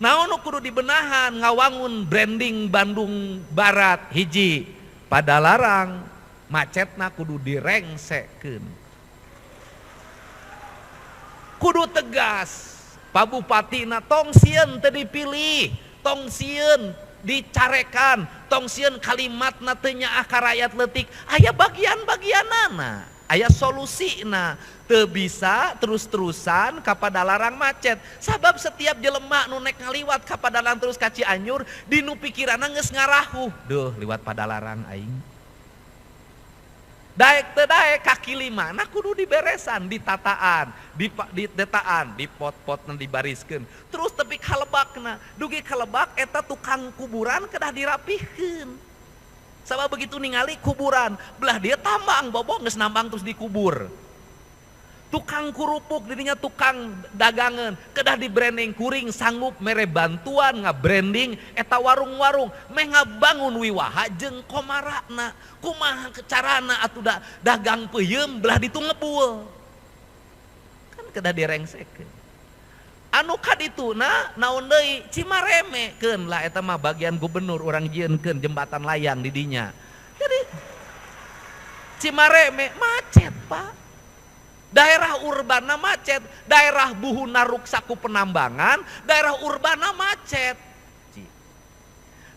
Naon kudu dibenahan ngawangun branding Bandung Barat hiji Padalarang macetna kudu direngsekeun. Kudu tegas, Pak Bupatina tong sieun teu dipilih, tong sieun dicarekan, tong sieun kalimatna teu nyaah ka rakyat leutik, aya bagian-bagianana, aya solusina. Teu bisa terus-terusan ka Padalarang macet. Sabab setiap jelema nu nek ngaliwat ka Padalarang terus ka Cianjur, dinu pikiranna geus ngarahuh, duh liwat Padalarang aing. Daek teu daek kaki lima na kudu diberesan, ditataan, didetaan, dipot-potna dibariskeun. Terus tepi kalebakna, dugi kalebak eta tukang kuburan kedah dirapihkeun. Sabab begitu ningali kuburan, belah dia tambang bobo geus nambang terus dikubur. Tukang kurupuk dirinya tukang dagangan kedah di branding kuring sanggup mere bantuan nga-branding eta warung-warung meh ngabangun wiwaha jeung komarana kumaha carana atuh dagang peuyeum belah ditu ngebul kan kedah direngsekeun anu kadituna naon deui Cimaremekeun lah eta mah bagian gubernur urang jieunkeun jembatan layang di dinya jadi Cimareme macet Pak. Daerah urbana macet, daerah buhuna ruksaku penambangan, daerah urbana macet.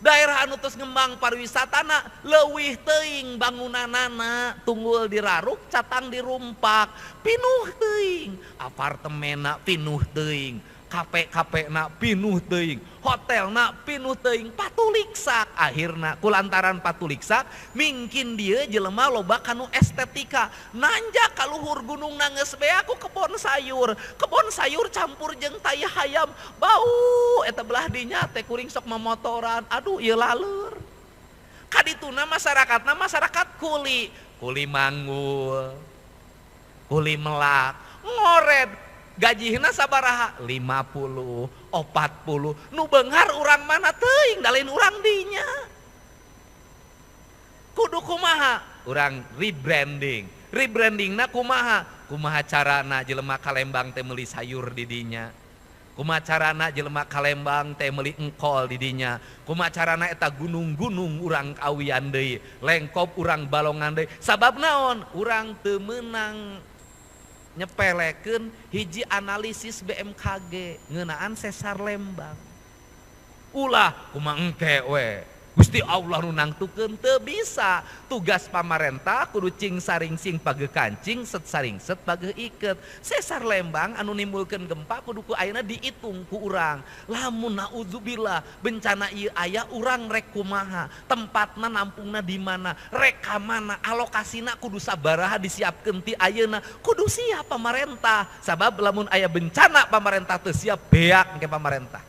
Daerah anu tos ngembang pariwisatana leuwih teuing bangunanana, tunggul diraruk, catang dirumpak, pinuh teuing, apartemenna pinuh teuing, kape-kapena pinuh teuing, hotelna pinuh teuing, patuliksak. Akhirna kulantaran patuliksak mungkin dia jelema loba kanu estetika nanjak ka luhur gunung geus bea ku kebon sayur campur jeung tayah hayam bau eta belah dinya teh kuring sok memotoran aduh ieu laleur kadituna masyarakat kuli manggul kuli melak ngored gajihna sabaraha 50, 40 nu beunghar urang mana teuing dalin urang dinya kudu kumaha urang rebrandingna kumaha carana jelema Kalembang teh meuli sayur di dinya kumaha carana jelema Kalembang teh meuli engkol di dinya kumaha carana eta gunung-gunung urang awian deui lengkop urang balongan deui sabab naon urang teu meunang nyepelekeun hiji analisis BMKG ngeunaan sesar Lembang ulah kumaha engke we Gusti Allah nu nangtukeun teu bisa tugas pamarentah kudu cing saring-sing pageuh kancing set saring-set pageuh iket sesar Lembang anu nimbulkeun gempa kudu ku ayeuna diitung ku urang lamun naudzubillah bencana ieu aya urang rek kumaha tempatna nampungna di mana rek ka mana alokasina kudu sabaraha disiapkeun ti ayeuna kudu siap pamarentah sabab lamun aya bencana pamarentah teu siap beak engke pamarentah